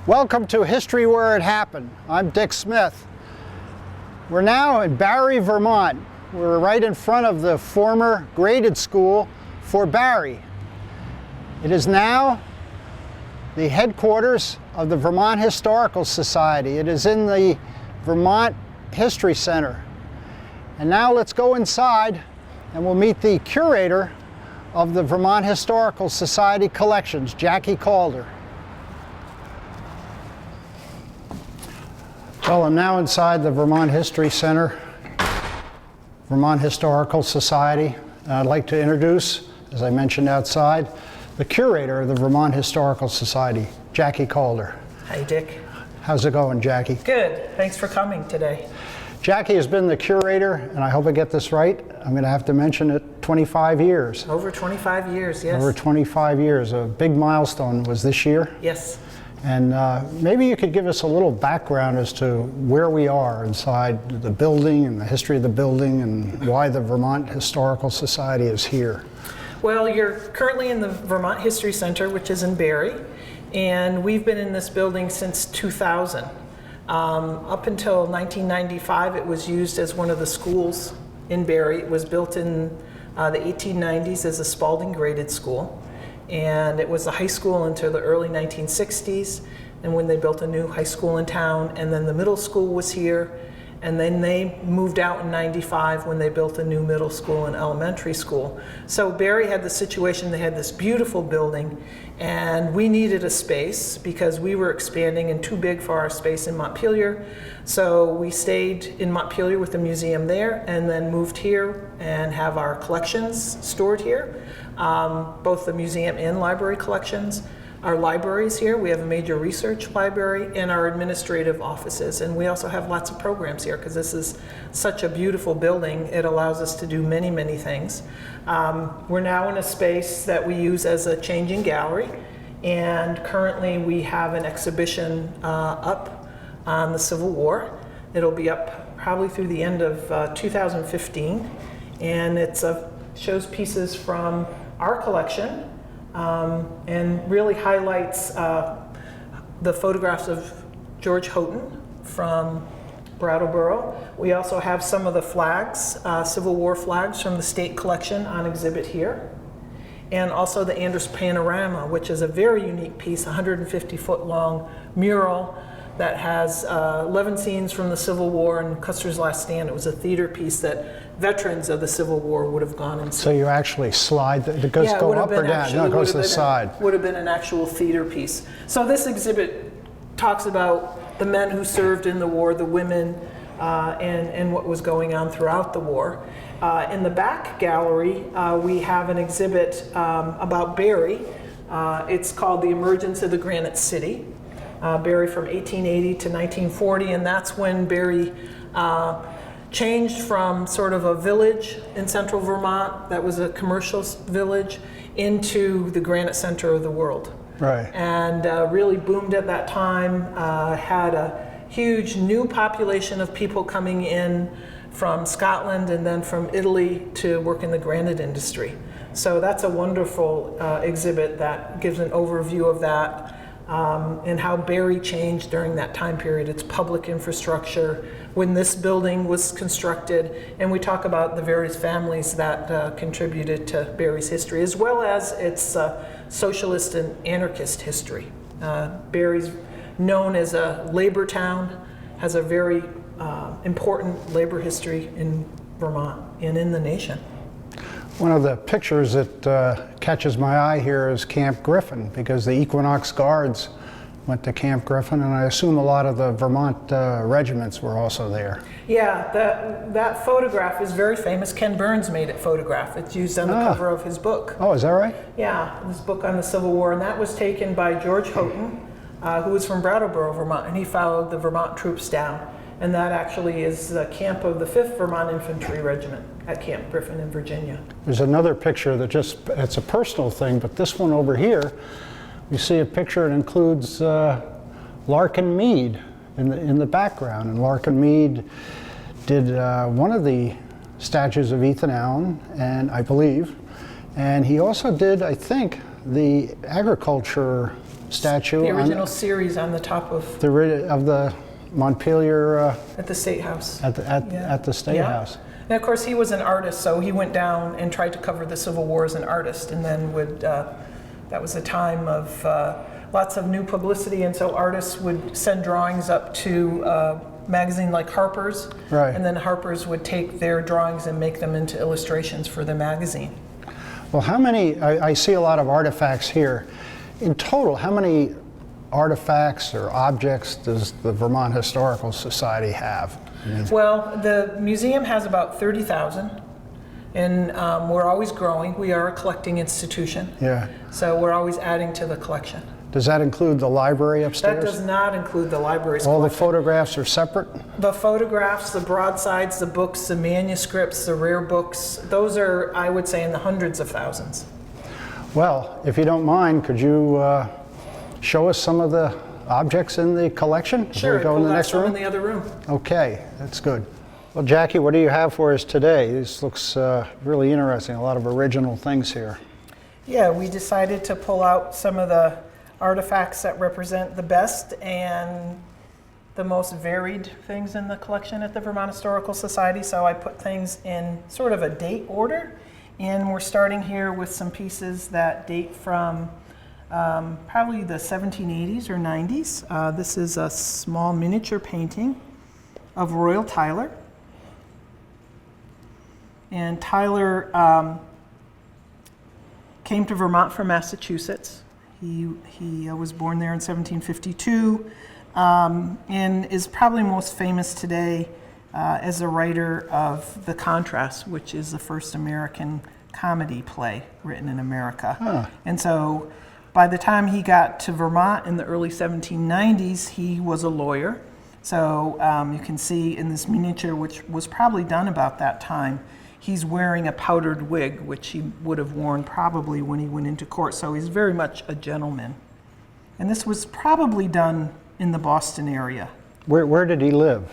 Welcome to History Where It Happened. I'm Dick Smith. We're now in Barre, Vermont. We're right in front of the former graded school for Barre. It is now the headquarters of the Vermont Historical Society. It is in the Vermont History Center. And now let's go inside and we'll meet the curator of the Vermont Historical Society collections, Jackie Calder. Well, I'm now inside the Vermont History Center, Vermont Historical Society. And I'd like to introduce, as I mentioned outside, the curator of the Vermont Historical Society, Jackie Calder. Hi, Dick. How's it going, Jackie? Good. Thanks for coming today. Jackie has been the curator, and I hope I get this right, I'm going to have to mention it, 25 years. Over 25 years, yes. Over 25 years. A big milestone was this year. Yes. And maybe you could give us a little background as to where we are inside the building and the history of the building and why the Vermont Historical Society is here. Well, you're currently in the Vermont History Center, which is in Barre, and we've been in this building since 2000. Up until 1995, it was used as one of the schools in Barre. It was built in the 1890s as a Spalding graded school. And it was a high school until the early 1960s, and when they built a new high school in town, and then the middle school was here, and then they moved out in 95 when they built a new middle school and elementary school. So Barre had the situation, they had this beautiful building, and we needed a space because we were expanding and too big for our space in Montpelier. So we stayed in Montpelier with the museum there and then moved here and have our collections stored here. Both the museum and library collections. Our libraries here, we have a major research library and our administrative offices. And we also have lots of programs here because this is such a beautiful building. It allows us to do many, many things. We're now in a space that we use as a changing gallery. And currently we have an exhibition up on the Civil War. It'll be up probably through the end of 2015. And it shows pieces from our collection. And really highlights the photographs of George Houghton from Brattleboro. We also have some of the flags, Civil War flags from the state collection on exhibit here. And also the Andros Panorama, which is a very unique piece, 150-foot long mural that has 11 scenes from the Civil War and Custer's Last Stand. It was a theater piece that veterans of the Civil War would have gone and seen. So you actually slide, it goes go up or down? No, it goes to the side. Would have been an actual theater piece. So this exhibit talks about the men who served in the war, the women, and what was going on throughout the war. In the back gallery, we have an exhibit about Barre. It's called The Emergence of the Granite City. Barre from 1880 to 1940, and that's when Barre changed from sort of a village in central Vermont that was a commercial village into the granite center of the world. Right. And really boomed at that time, had a huge new population of people coming in from Scotland and then from Italy to work in the granite industry. So that's a wonderful exhibit that gives an overview of that. And how Barre changed during that time period, its public infrastructure, when this building was constructed, and we talk about the various families that contributed to Barre's history, as well as its socialist and anarchist history. Barre's known as a labor town, has a very important labor history in Vermont and in the nation. One of the pictures that catches my eye here is Camp Griffin, because the Equinox Guards went to Camp Griffin, and I assume a lot of the Vermont regiments were also there. Yeah, that photograph is very famous. Ken Burns made it photograph. It's used on the cover of his book. Oh, is that right? Yeah, his book on the Civil War, and that was taken by George Houghton, who was from Brattleboro, Vermont, and he followed the Vermont troops down. And that actually is the camp of the 5th Vermont Infantry Regiment at Camp Griffin in Virginia. There's another picture that it's a personal thing, but this one over here, you see a picture that includes Larkin Meade in the background. And Larkin Meade did one of the statues of Ethan Allen, and I believe, and he also did, I think, the agriculture statue? The original series on the top of the Montpelier at the State House. at the State House. And of course, he was an artist, so he went down and tried to cover the Civil War as an artist, and then that was a time of lots of new publicity, and so artists would send drawings up to a magazine like Harper's, right. And then Harper's would take their drawings and make them into illustrations for the magazine. Well, how many, I see a lot of artifacts here. In total, how many artifacts or objects does the Vermont Historical Society have? Well, the museum has about 30,000, and we're always growing. We are a collecting institution, yeah. So we're always adding to the collection. Does that include the library upstairs? That does not include the library's All collection. the photographs are separate? The photographs, the broadsides, the books, the manuscripts, the rare books, those are, I would say, in the hundreds of thousands. Well, if you don't mind, could you show us some of the objects in the collection? Sure, we go in the next room? in the other room. Okay, that's good. Well, Jackie, what do you have for us today? This looks really interesting, a lot of original things here. Yeah, we decided to pull out some of the artifacts that represent the best and the most varied things in the collection at the Vermont Historical Society. So I put things in sort of a date order, and we're starting here with some pieces that date from probably the 1780s or 90s. This is a small miniature painting of Royal Tyler. And Tyler came to Vermont from Massachusetts. He was born there in 1752 and is probably most famous today as a writer of The Contrast, which is the first American comedy play written in America. Huh. And so by the time he got to Vermont in the early 1790s, he was a lawyer. So you can see in this miniature, which was probably done about that time, he's wearing a powdered wig, which he would have worn probably when he went into court. So he's very much a gentleman. And this was probably done in the Boston area. Where did he live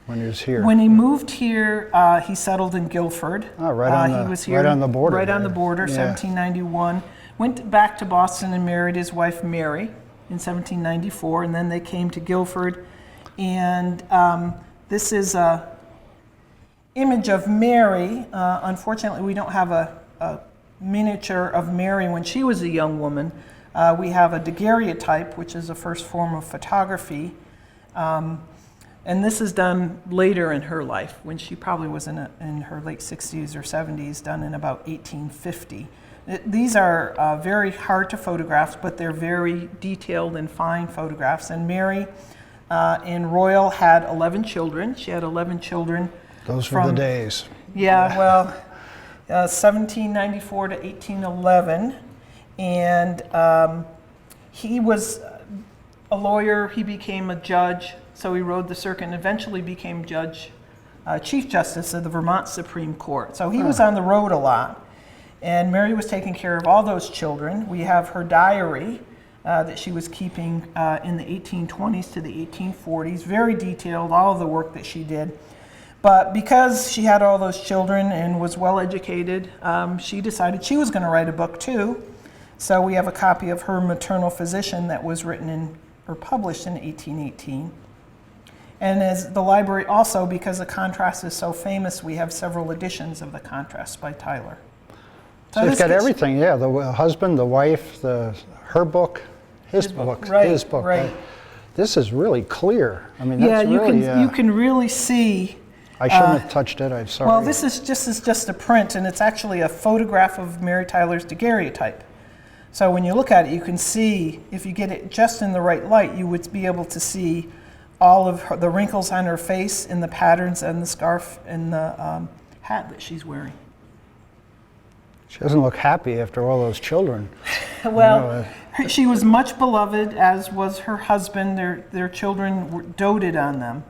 when he was here? When he moved here, he settled in Guilford. Oh, right on the, he was here right on the border. Right on the border, Yeah. 1791. Went back to Boston and married his wife Mary in 1794, and then they came to Guilford. And this is a image of Mary. Unfortunately, we don't have a miniature of Mary when she was a young woman. We have a daguerreotype, which is the first form of photography. And this is done later in her life, when she probably was in her late 60s or 70s, done in about 1850. These are very hard to photograph, but they're very detailed and fine photographs. And Mary in Royal had 11 children. She had 11 children. Those were the days. Yeah, well, 1794 to 1811. And he was a lawyer. He became a judge. So he rode the circuit and eventually became Chief Justice of the Vermont Supreme Court. So he was on the road a lot. And Mary was taking care of all those children. We have her diary that she was keeping in the 1820s to the 1840s. Very detailed, all of the work that she did. But because she had all those children and was well educated, she decided she was going to write a book too. So we have a copy of Her Maternal Physician that was written or published in 1818. And as the library also, because The Contrast is so famous, we have several editions of The Contrast by Tyler. So it's got everything, yeah, the husband, the wife, her book, his book, right, his book. Right. This is really clear. I mean, that's you can really see. I shouldn't have touched it, I'm sorry. Well, this is just a print, and it's actually a photograph of Mary Tyler's daguerreotype. So when you look at it, you can see, if you get it just in the right light, you would be able to see all of the wrinkles on her face and the patterns and the scarf and the hat that she's wearing. She doesn't look happy after all those children. Well, she was much beloved, as was her husband. Their children doted on them.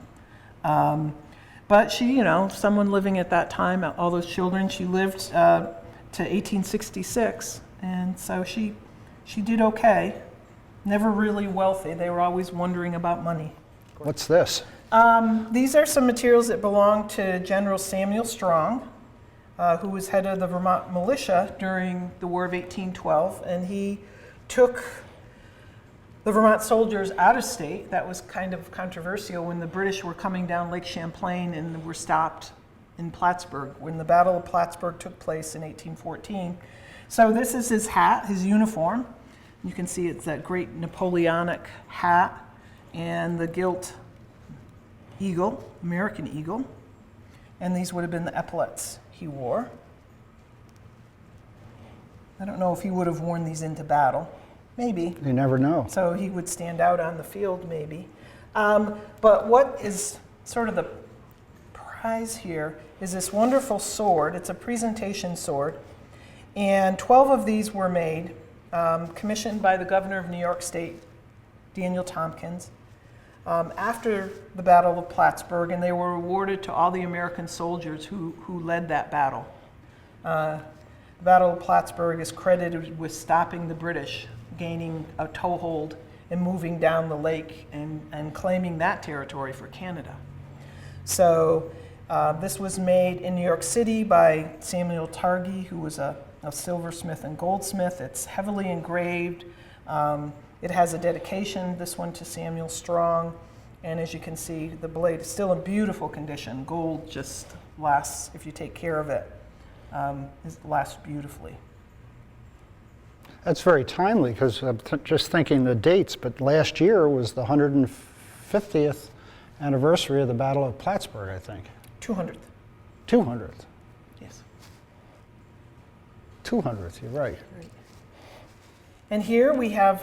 But she, someone living at that time, all those children, she lived to 1866, and so she did okay. Never really wealthy. They were always wondering about money. What's this? These are some materials that belong to General Samuel Strong, who was head of the Vermont militia during the War of 1812, and he took the Vermont soldiers out of state. That was kind of controversial when the British were coming down Lake Champlain and were stopped in Plattsburgh when the Battle of Plattsburgh took place in 1814. So this is his hat, his uniform. You can see it's that great Napoleonic hat and the gilt eagle, American eagle. And these would have been the epaulets he wore. I don't know if he would have worn these into battle. Maybe. You never know. So he would stand out on the field, maybe. But what is sort of the prize here is this wonderful sword. It's a presentation sword. And 12 of these were made, commissioned by the governor of New York State, Daniel Tompkins, after the Battle of Plattsburgh, and they were awarded to all the American soldiers who led that battle. The Battle of Plattsburgh is credited with stopping the British gaining a toehold and moving down the lake and claiming that territory for Canada. So this was made in New York City by Samuel Targhee, who was a silversmith and goldsmith. It's heavily engraved. It has a dedication, this one to Samuel Strong. And as you can see, the blade is still in beautiful condition. Gold just lasts, if you take care of it, it lasts beautifully. That's very timely, because I'm just thinking the dates, but last year was the 150th anniversary of the Battle of Plattsburgh, I think. 200th. 200th. Yes. 200th, you're right. And here we have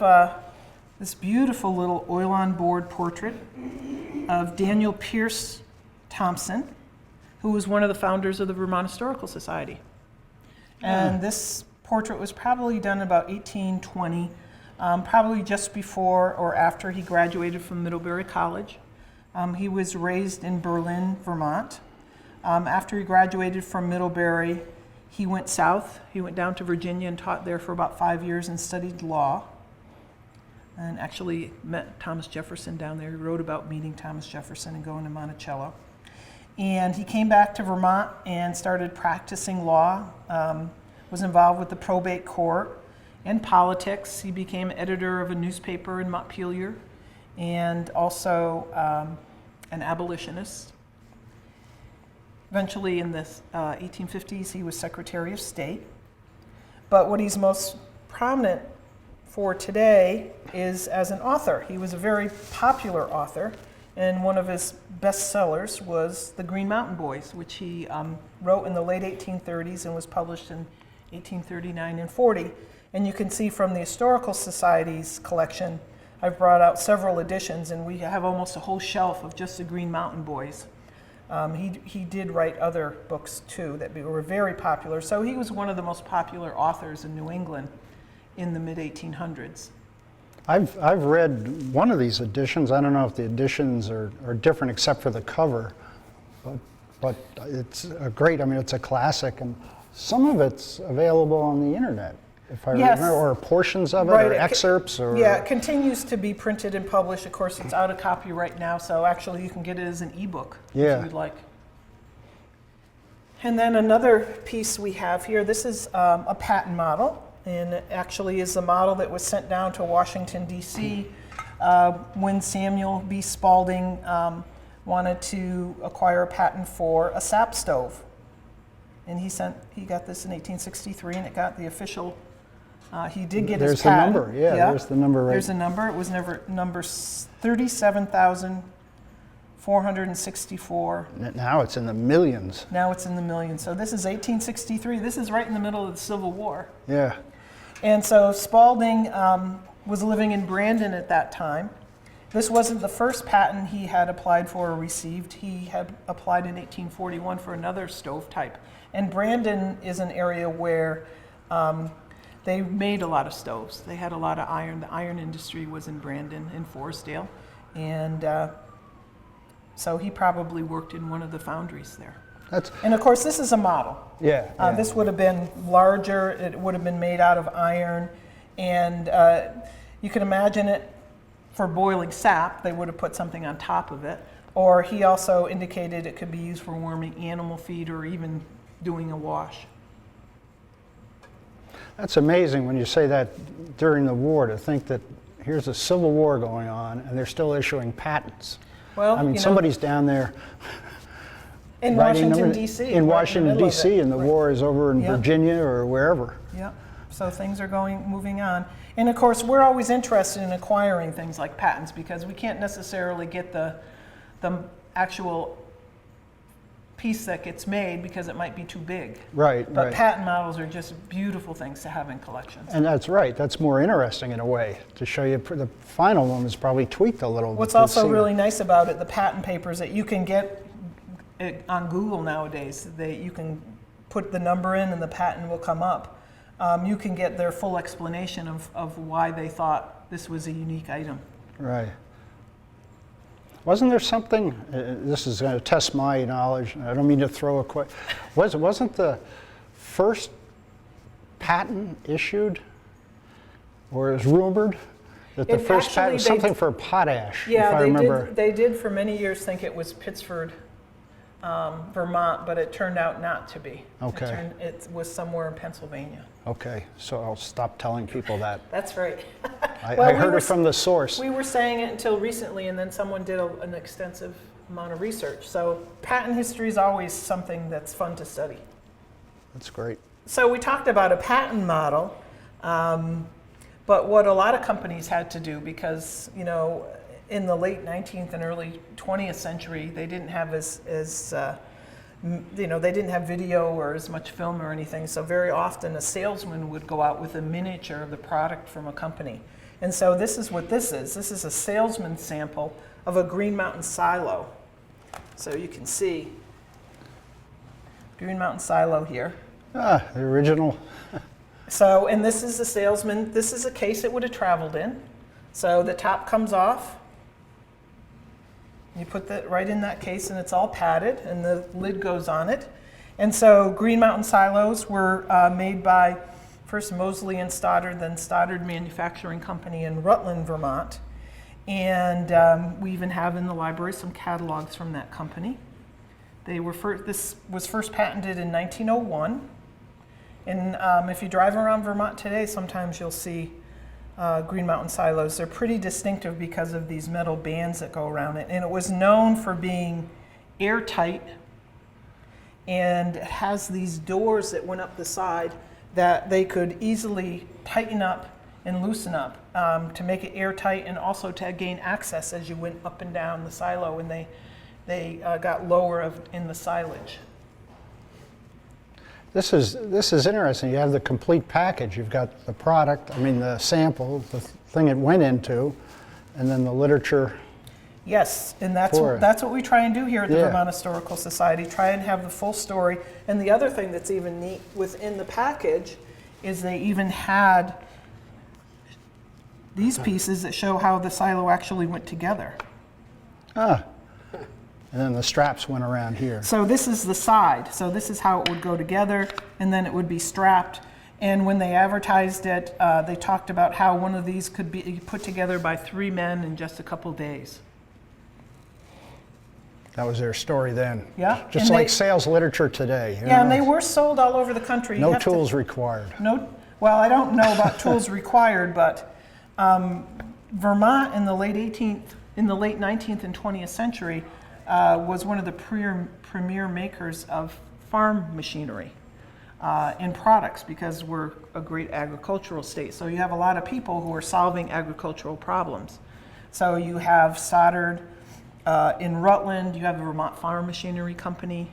this beautiful little oil-on-board portrait of Daniel Pierce Thompson, who was one of the founders of the Vermont Historical Society. And this portrait was probably done about 1820, probably just before or after he graduated from Middlebury College. He was raised in Berlin, Vermont. After he graduated from Middlebury, he went south. He went down to Virginia and taught there for about 5 years and studied law. And actually met Thomas Jefferson down there. He wrote about meeting Thomas Jefferson and going to Monticello. And he came back to Vermont and started practicing law, was involved with the probate court and politics. He became editor of a newspaper in Montpelier and also an abolitionist. Eventually in the 1850s, he was Secretary of State. But what he's most prominent for today is as an author. He was a very popular author, and one of his bestsellers was The Green Mountain Boys, which he wrote in the late 1830s and was published in 1839 and 40. And you can see from the Historical Society's collection, I've brought out several editions, and we have almost a whole shelf of just The Green Mountain Boys. He did write other books too that were very popular. So he was one of the most popular authors in New England in the mid-1800s. I've read one of these editions. I don't know if the editions are different except for the cover, but it's a great, I mean, it's a classic, and some of it's available on the internet, if I remember, or portions of it, or excerpts. Yeah, it continues to be printed and published. Of course, it's out of copyright now, so actually you can get it as an ebook if you'd like. And then another piece we have here, this is a patent model, and it actually is the model that was sent down to Washington, D.C. When Samuel B. Spalding wanted to acquire a patent for a sap stove. And he got this in 1863, and it got the official, he did get his patent. There's the number, there's the number right. There's a number, it was number 37,464. Now it's in the millions. Now it's in the millions. So this is 1863, this is right in the middle of the Civil War. Yeah. And so Spalding was living in Brandon at that time. This wasn't the first patent he had applied for or received. He had applied in 1841 for another stove type. And Brandon is an area where they made a lot of stoves. They had a lot of iron. The iron industry was in Brandon, in Forestdale. And so he probably worked in one of the foundries there. And of course, this is a model. This would have been larger. It would have been made out of iron. And you can imagine it for boiling sap. They would have put something on top of it. Or he also indicated it could be used for warming animal feed or even doing a wash. That's amazing when you say that during the war, to think that here's a civil war going on, and they're still issuing patents. Well, I mean, you know, somebody's down there in writing Washington, them D.C. in Washington, D.C., and the Right. war is over in Yeah. Virginia or wherever. Yeah, so things are moving on. And of course, we're always interested in acquiring things like patents because we can't necessarily get the actual piece that gets made because it might be too big. Right, But right. patent models are just beautiful things to have in collections. And that's right. That's more interesting in a way to show you. The final one is probably tweaked a little. What's to also see- really nice about it, the patent papers that you can get on Google nowadays, you can put the number in and the patent will come up. You can get their full explanation of why they thought this was a unique item. Right. Wasn't there something? This is going to test my knowledge. I don't mean to throw a question. Wasn't the first patent issued, or it was rumored that the first Actually, patent was something for potash? Yeah, if I remember. they did for many years think it was Pittsford, Vermont, but it turned out not to be. Okay. It was somewhere in Pennsylvania. Okay, so I'll stop telling people that. That's right. I Well, heard it from the source. We were saying it until recently, and then someone did an extensive amount of research. So patent history is always something that's fun to study. That's great. So we talked about a patent model, but what a lot of companies had to do, because in the late 19th and early 20th century, they didn't have they didn't have video or as much film or anything. So very often a salesman would go out with a miniature of the product from a company. And so this is what this is. This is a salesman sample of a Green Mountain silo. So you can see Green Mountain silo here. Ah, the original. So, and this is the salesman, this is a case it would have traveled in. So the top comes off. You put that right in that case and it's all padded and the lid goes on it. And so Green Mountain silos were made by first Mosley and Stoddard, then Stoddard Manufacturing Company in Rutland, Vermont. And we even have in the library some catalogs from that company. This was first patented in 1901. And if you drive around Vermont today, sometimes you'll see Green Mountain silos. They're pretty distinctive because of these metal bands that go around it. And it was known for being airtight, and it has these doors that went up the side that they could easily tighten up and loosen up to make it airtight, and also to gain access as you went up and down the silo, and they got lower in the silage. This is interesting. You have the complete package. You've got the product, the sample, the thing it went into, and then the literature. Yes, and that's what we try and do here at the Vermont Historical Society, try and have the full story. And the other thing that's even neat within the package is they even had these pieces that show how the silo actually went together. Ah. And then the straps went around here. So this is the side. So this is how it would go together, and then it would be strapped. And when they advertised it, they talked about how one of these could be put together by 3 men in just a couple days. That was their story then. Yeah. Just like sales literature today. Yeah, and they were sold all over the country. No tools required. Well, I don't know about tools required, but Vermont in the late 19th and 20th century was one of the premier makers of farm machinery and products, because we're a great agricultural state. So you have a lot of people who are solving agricultural problems. So you have Stoddard in Rutland, you have the Vermont Farm Machinery Company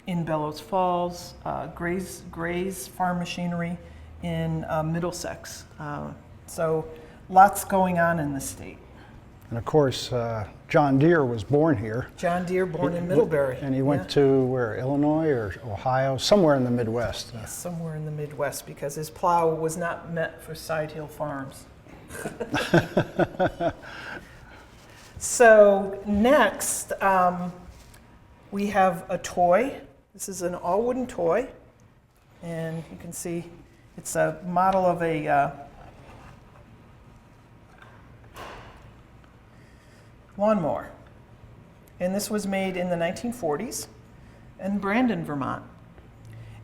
in Bellows Falls, Gray's Farm Machinery in Middlesex. So lots going on in the state. And of course, John Deere was born here. John Deere, born in Middlebury. And he went to where, Illinois or Ohio, somewhere in the Midwest. Yes, somewhere in the Midwest, because his plow was not meant for Side Hill Farms. So next, we have a toy. This is an all-wooden toy, and you can see it's a model of a lawnmower. And this was made in the 1940s in Brandon, Vermont.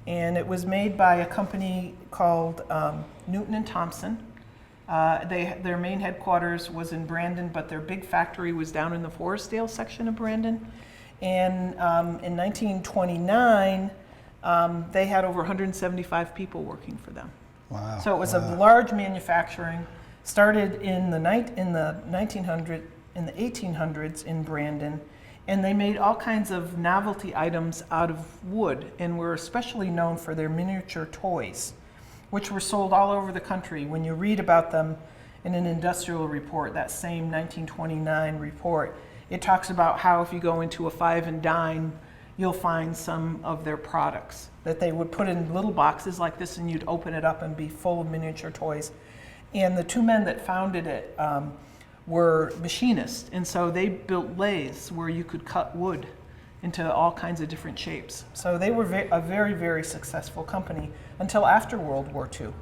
And it was made by a company called Newton and Thompson. Their main headquarters was in Brandon, but their big factory was down in the Forestdale section of Brandon. And in 1929, they had over 175 people working for them. Wow. So it was a large manufacturing. Started in the 1800s in Brandon, and they made all kinds of novelty items out of wood, and were especially known for their miniature toys, which were sold all over the country. When you read about them in an industrial report, that same 1929 report, it talks about how if you go into a Five and Dime, you'll find some of their products that they would put in little boxes like this, and you'd open it up and be full of miniature toys. And the two men that founded it were machinists, and so they built lathes where you could cut wood into all kinds of different shapes. So they were a very, very successful company until after World War II.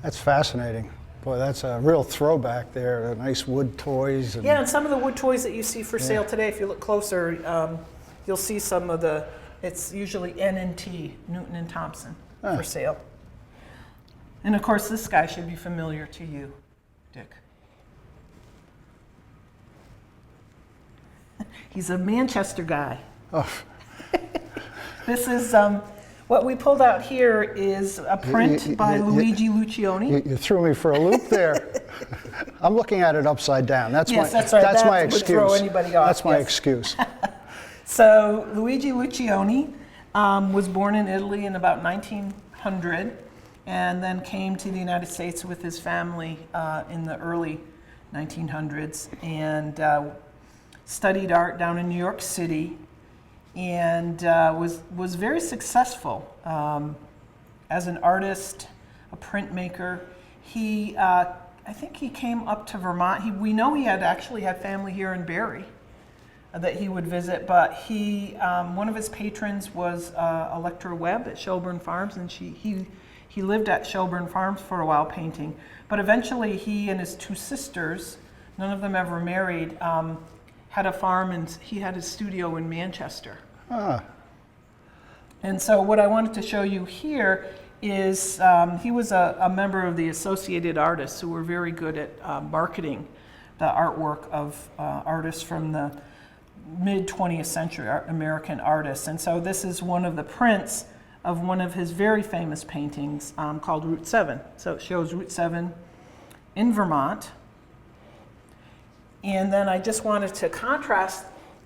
That's fascinating. Boy, that's a real throwback there, the nice wood toys. Yeah, and some of the wood toys that you see for sale today, if you look closer, you'll see some of it's usually N&T, Newton and Thompson, for sale. And of course, this guy should be familiar to you, Dick. He's a Manchester guy. Oh. This is, what we pulled out here is a print by Luigi Lucioni. You threw me for a loop there. I'm looking at it upside down. That's yes, my, that's right. That's that my would excuse. Throw anybody off. That's my yes. excuse. So Luigi Lucioni was born in Italy in about 1900, and then came to the United States with his family in the early 1900s, and studied art down in New York City, and was very successful as an artist, a printmaker. He, I think he came up to Vermont. We know he had actually had family here in Barre that he would visit, but he, one of his patrons was Electra Webb at Shelburne Farms, and he lived at Shelburne Farms for a while painting. But eventually he and his two sisters, none of them ever married, had a farm, and he had his studio in Manchester. Ah. And so what I wanted to show you here is he was a member of the Associated Artists, who were very good at marketing the artwork of artists from the mid-20th century, American artists. And so this is one of the prints of one of his very famous paintings called Route 7. So it shows Route 7 in Vermont. And then I just wanted to contrast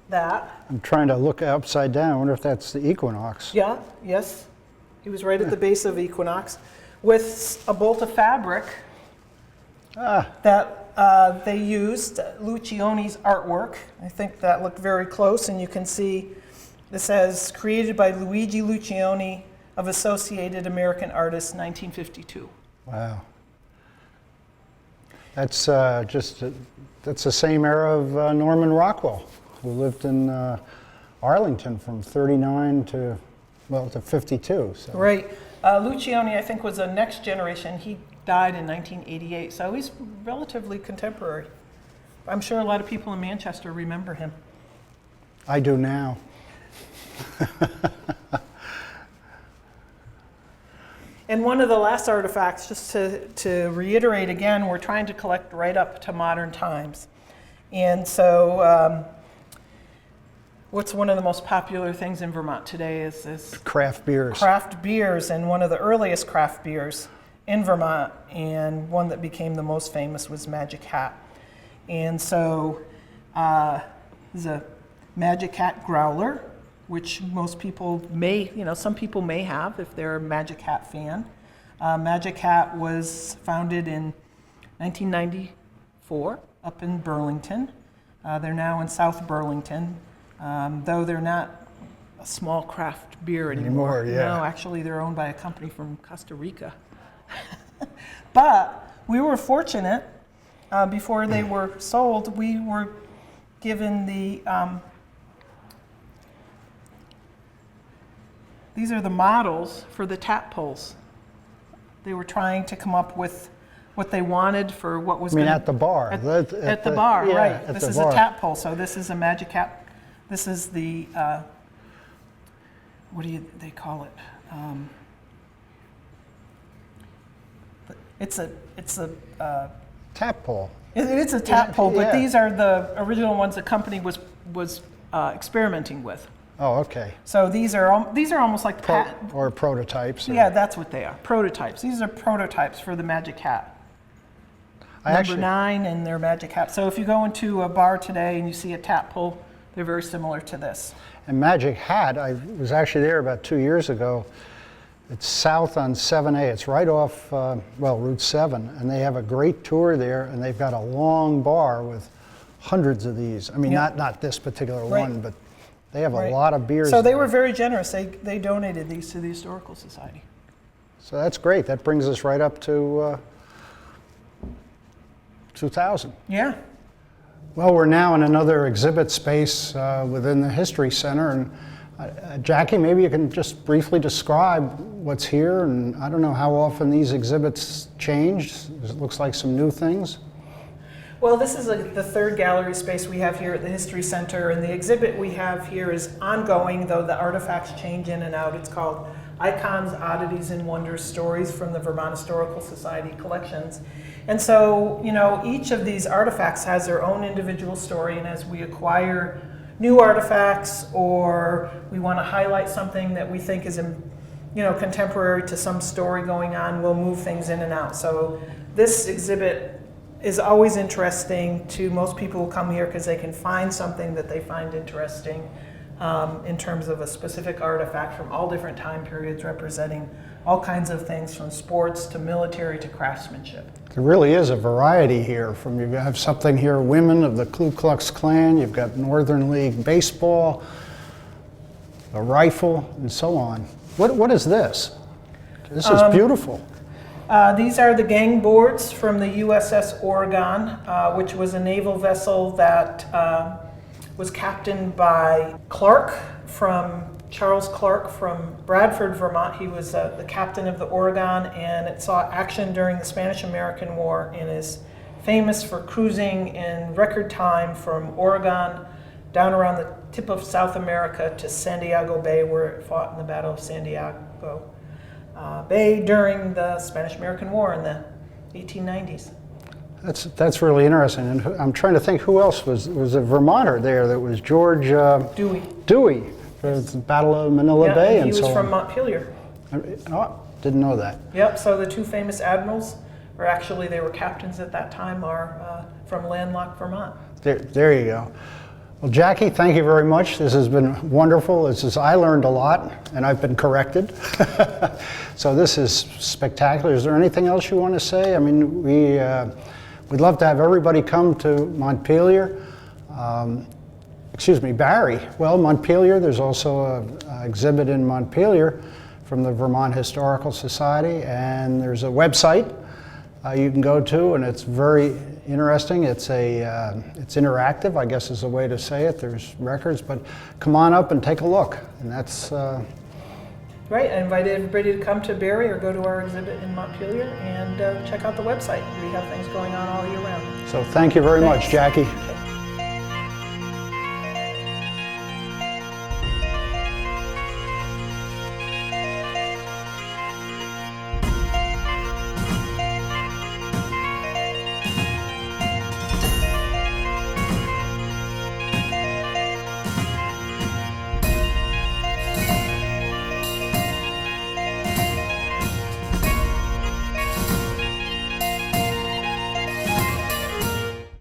that. I'm trying to look upside down. I wonder if that's the equinox. Yeah, yes. He was right at the base of Equinox with a bolt of fabric that they used, Lucioni's artwork. I think that looked very close, and you can see this says, created by Luigi Lucioni of Associated American Artists, 1952. Wow. That's that's the same era of Norman Rockwell, who lived in Arlington from 39 to 52. So. Right. Lucioni, I think, was the next generation. He died in 1988, so he's relatively contemporary. I'm sure a lot of people in Manchester remember him. I do now. And one of the last artifacts, just to reiterate again, we're trying to collect right up to modern times. And so what's one of the most popular things in Vermont today is craft beers. Craft beers, and one of the earliest craft beers in Vermont, and one that became the most famous, was Magic Hat. And so there's a Magic Hat growler, which most people may, some people may have if they're a Magic Hat fan. Magic Hat was founded in 1994 up in Burlington. They're now in South Burlington, though they're not a small craft beer anymore. Yeah. No, actually they're owned by a company from Costa Rica. But we were fortunate, before they were sold, we were given the these are the models for the tap poles. They were trying to come up with what they wanted for what was. I mean, at the bar. At the bar, yeah, right? This is bar. a tap pole. So this is a Magic Hat. This is the what do they call it? It's a Tap pole. it's a tap pole, but Yeah. these are the original ones the company was experimenting with. Oh, okay. So these are almost like Or prototypes. Or, yeah, that's what they are. Prototypes. These are prototypes for the Magic Hat. Number 9 and their Magic Hat. So if you go into a bar today and you see a tap pole, they're very similar to this. And Magic Hat, I was actually there about 2 years ago. It's south on 7A. It's right off, Route 7. And they have a great tour there, and they've got a long bar with hundreds of these. I mean, Yeah. not this particular Right. one, but they have a Right. lot of beers. So they there. were very generous. They donated these to the Historical Society. So that's great. That brings us right up to 2000. Yeah. Well, we're now in another exhibit space within the History Center. And Jackie, maybe you can just briefly describe what's here. And I don't know how often these exhibits change. It looks like some new things. Well, this is the third gallery space we have here at the History Center, and the exhibit we have here is ongoing, though the artifacts change in and out. It's called Icons, Oddities, and Wonders, Stories from the Vermont Historical Society Collections. And so, you know, each of these artifacts has their own individual story, and as we acquire new artifacts or we want to highlight something that we think is, you know, contemporary to some story going on, we'll move things in and out. So this exhibit is always interesting to most people who come here because they can find something that they find interesting in terms of a specific artifact from all different time periods, representing all kinds of things from sports to military to craftsmanship. There really is a variety here. You have something here, women of the Ku Klux Klan, you've got Northern League baseball, a rifle, and so on. What is this? This is beautiful. These are the gang boards from the USS Oregon, which was a naval vessel that was captained by Charles Clark from Bradford, Vermont. He was the captain of the Oregon, and it saw action during the Spanish-American War and is famous for cruising in record time from Oregon down around the tip of South America to Santiago Bay, where it fought in the Battle of Santiago Bay during the Spanish-American War in the 1890s. That's really interesting. And I'm trying to think who else was a Vermonter there. That was George Dewey for the Battle of Manila Bay and so on. He was from Montpelier. Oh, didn't know that. Yep. So the two famous admirals, or actually they were captains at that time, are from landlocked Vermont. There you go. Well, Jackie, thank you very much. This has been wonderful. I learned a lot, and I've been corrected. So this is spectacular. Is there anything else you want to say? I mean, we'd love to have everybody come to Montpelier. Barre. Well, Montpelier, there's also an exhibit in Montpelier from the Vermont Historical Society, and there's a website you can go to, and it's very interesting. It's interactive, I guess is a way to say it. There's records, but come on up and take a look. And that's right. I invite everybody to come to Barre or go to our exhibit in Montpelier and check out the website. We have things going on all year round. So thank you very much, Jackie.